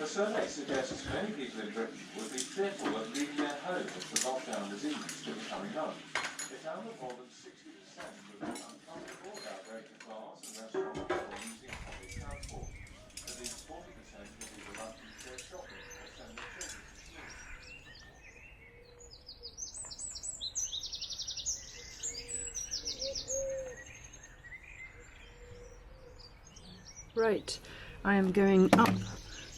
survey suggests many people in Britain would be fearful of leaving their home if the lockdown was eased to be coming home. It found that more than 60% would be uncomfortable about breaking glass and restaurants or using public transport. At least 40% would be reluctant to go shopping or send their children to school. Right, I am going up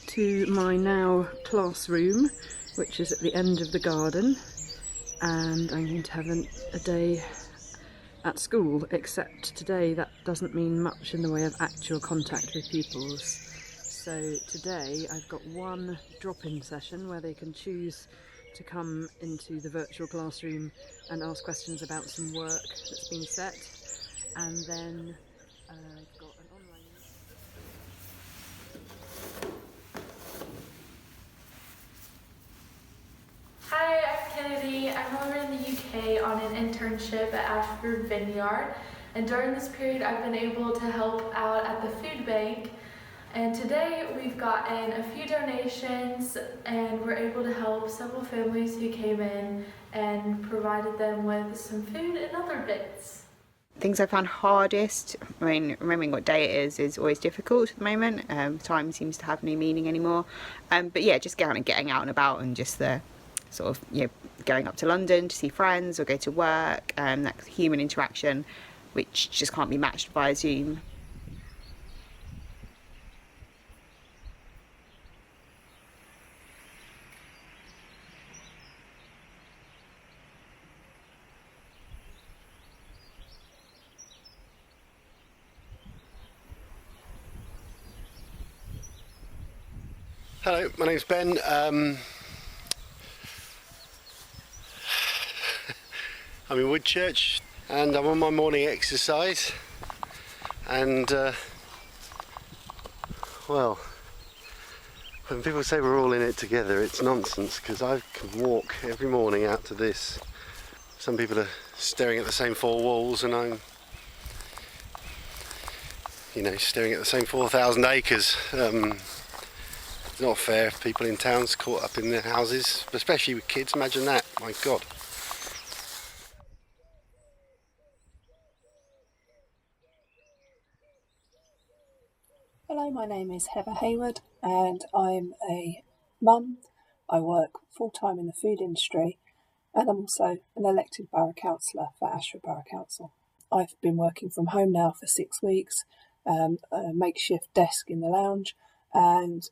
to my now classroom, which is at the end of the garden, and I'm going to have a day at school, except today that doesn't mean much in the way of actual contact with pupils. So today I've got one drop-in session where they can choose to come into the virtual classroom and ask questions about some work that's been set, and then I've got an online... Hi, I'm Kennedy. I'm over in the UK on an internship at Ashford Vineyard, and during this period I've been able to help out at the food bank, and today we've gotten a few donations and we're able to help several families who came in and provided them with some food and other bits. Things I found hardest, I mean, remembering what day it is always difficult at the moment. Time seems to have no meaning anymore. But yeah, just getting out and about, and just the sort of, you know, going up to London to see friends or go to work, that human interaction which just can't be matched via Zoom. Hello, my name's Ben. I'm in Woodchurch and I'm on my morning exercise, and well, when people say we're all in it together, it's nonsense, because I can walk every morning out to this. Some people are staring at the same four walls and I'm, you know, staring at the same 4,000 acres. It's not fair if people in towns caught up in their houses, especially with kids. Imagine that, my God. Hello, my name is Heather Hayward and I'm a mum. I work full-time in the food industry and I'm also an elected borough councillor for Ashford Borough Council. I've been working from home now for 6 weeks, a makeshift desk in the lounge, and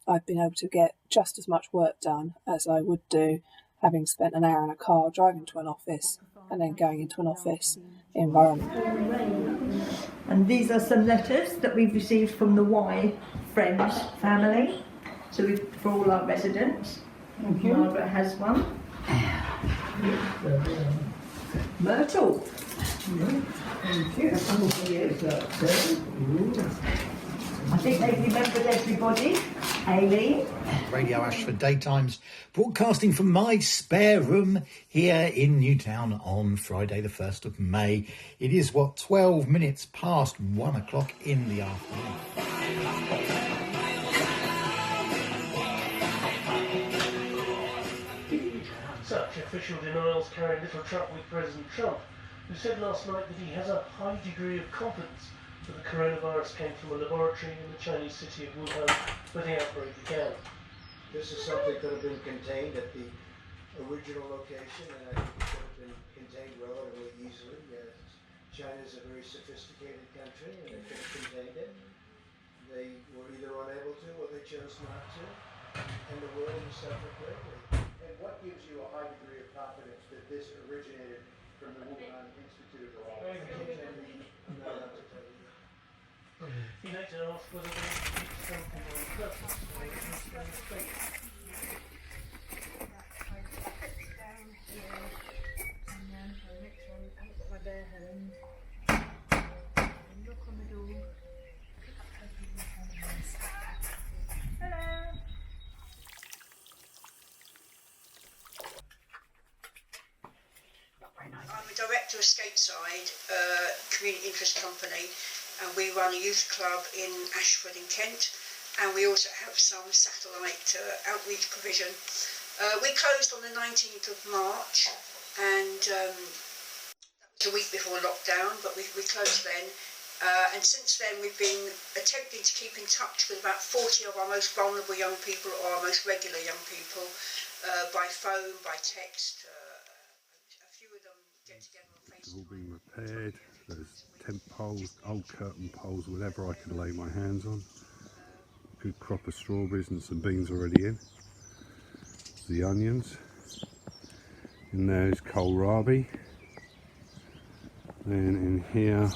I've been able to get just as much work done as I would do having spent an hour in a car driving to an office and then going into an office environment. And these are some letters that we've received from the Y Friends family. So for all our residents. Margaret has one. Myrtle. I think they've remembered everybody. Aileen. Radio Ashford Daytimes, broadcasting from my spare room here in Newtown on Friday the 1st of May. It is, 12 minutes past 1 o'clock in the afternoon. Such official denials carry little truck with President Trump, who said last night that he has a high degree of confidence that the coronavirus came from a laboratory in the Chinese city of Wuhan where the outbreak began. This is something that could have been contained at the original location, and I think it could have been contained relatively easily. China is a very sophisticated country and they could have contained it. They were either unable to or they chose not to, and the world has suffered greatly. And what gives you a high degree of confidence that this originated from the Wuhan Institute of Virology? I'm not allowed to tell you. He later asked whether they would keep something on purpose to make a mistake. I'm a director of Skateside, community interest company, and we run a youth club in Ashford in Kent, and we also have some satellite outreach provision. We closed on the 19th of March, and the week before lockdown, but we closed then. And since then we've been attempting to keep in touch with about 40 of our most vulnerable young people, or our most regular young people, by phone, by text. A few of them get together on Facebook. It's all been repaired. There's tent poles, old curtain poles, whatever I could lay my hands on. Good crop of strawberries and some beans already in. The onions. And there's kohlrabi. Then in here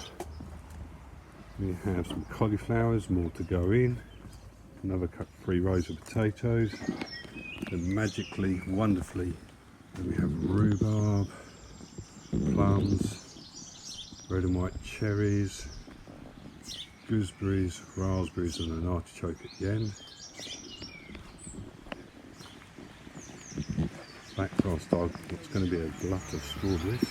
we have some cauliflowers, more to go in. Another 3 rows of potatoes. Then magically, wonderfully, then we have rhubarb, plums, red and white cherries, gooseberries, raspberries, and an artichoke at the end. Backcast dog, it's going to be a glut of strawberries.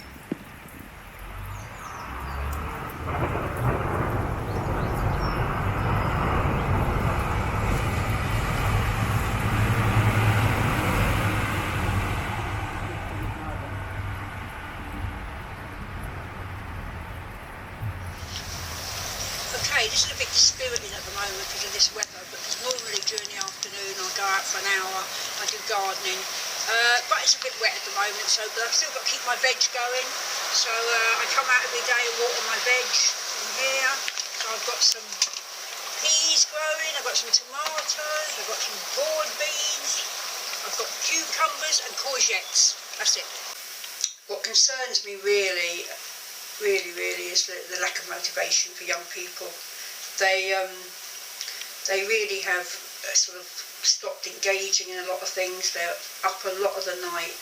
This is a bit dispiriting at the moment because of this weather, because normally during the afternoon I go out for an hour, I do gardening, but it's a bit wet at the moment, but I've still got to keep my veg going, so I come out every day and water my veg in here. So I've got some peas growing, I've got some tomatoes, I've got some broad beans, I've got cucumbers and courgettes, that's it. What concerns me really is the lack of motivation for young people. They really have sort of stopped engaging in a lot of things. They're up a lot of the night,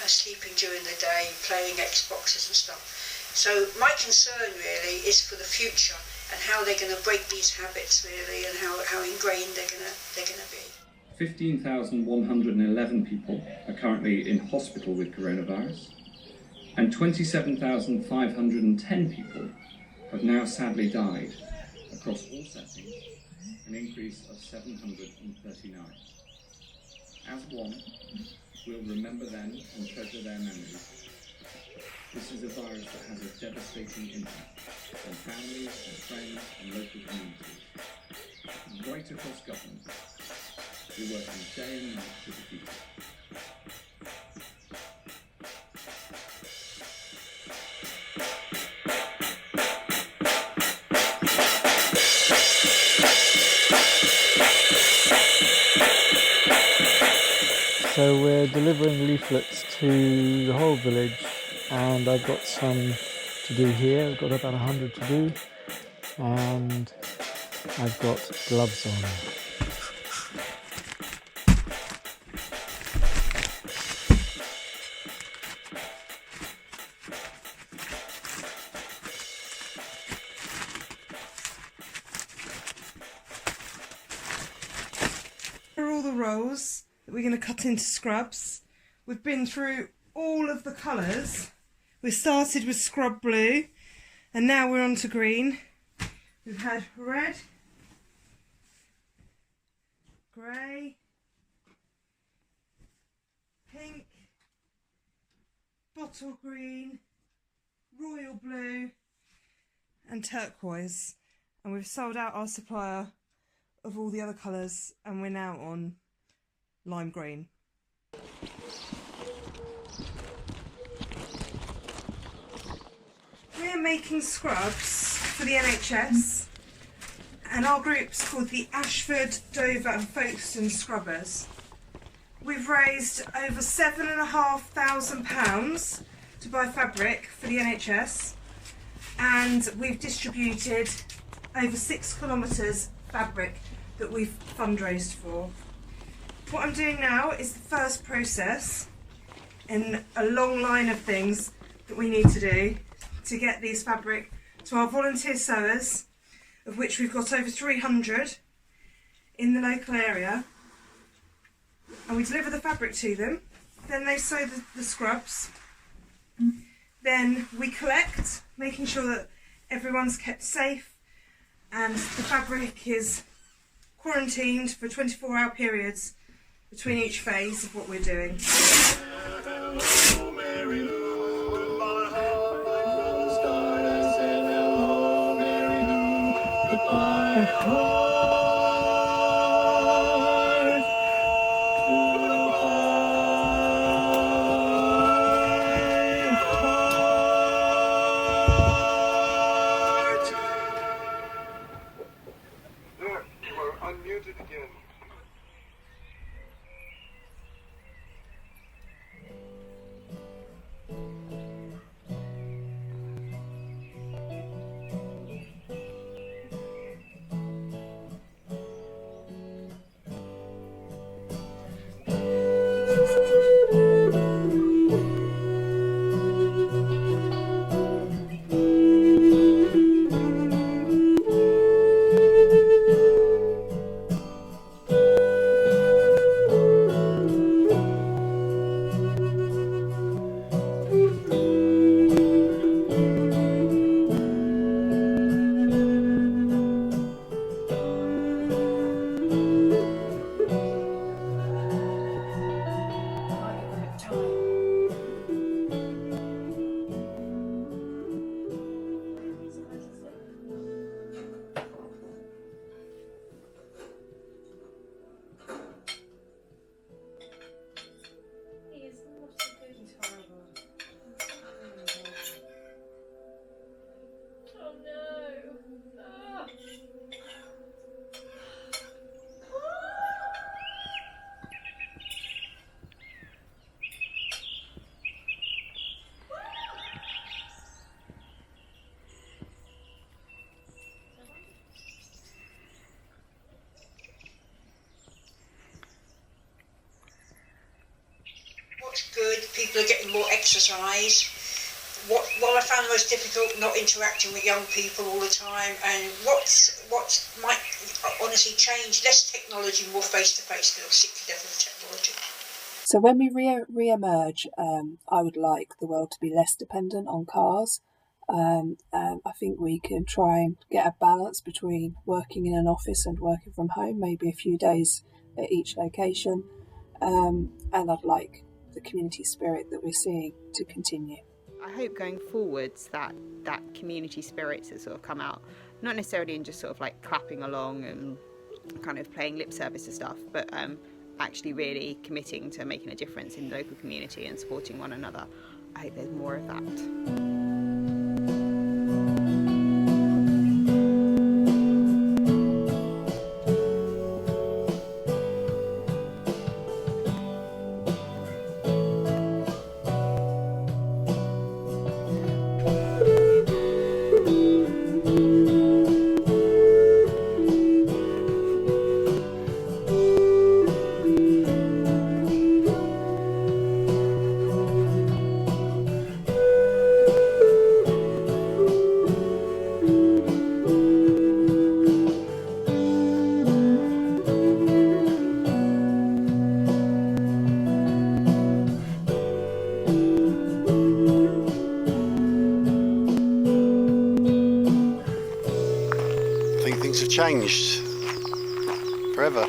sleeping during the day, playing Xboxes and stuff. So my concern really is for the future and how they're going to break these habits really, and how ingrained they're going to be. 15,111 people are currently in hospital with coronavirus. And 27,510 people have now sadly died across all settings, an increase of 739. As one, we'll remember them and treasure their memories. This is a virus that has a devastating impact on families and friends and local communities. Right across government, we're working day and night to defeat it. So we're delivering leaflets to the whole village, and I've got some to do here. I've got about 100 to do, and I've got gloves on. Here are all the rolls that we're going to cut into scrubs. We've been through all of the colours. We started with scrub blue and now we're on to green. We've had red, grey, pink, bottle green, royal blue and turquoise, and we've sold out our supplier of all the other colours and we're now on lime green. We're making scrubs for the NHS, and our group's called the Ashford, Dover and Folkestone Scrubbers. We've raised over £7,500 to buy fabric for the NHS, and we've distributed over 6 kilometres fabric that we've fundraised for. What I'm doing now is the first process in a long line of things that we need to do to get these fabric to our volunteer sewers, of which we've got over 300 in the local area, and we deliver the fabric to them. Then they sew the scrubs. Then we collect, making sure that everyone's kept safe and the fabric is quarantined for 24-hour periods between each phase of what we're doing. What's good, people are getting more exercise. What I found the most difficult, not interacting with young people all the time, and what might honestly change, less technology, more face-to-face, because I'm sick to death of technology. So when we re-emerge, I would like the world to be less dependent on cars. I think we can try and get a balance between working in an office and working from home, maybe a few days at each location. And I'd like the community spirit that we're seeing to continue. I hope going forwards that community spirits has sort of come out, not necessarily in just sort of like clapping along and kind of playing lip service to stuff, but actually really committing to making a difference in the local community and supporting one another. I hope there's more of that. Things have changed forever.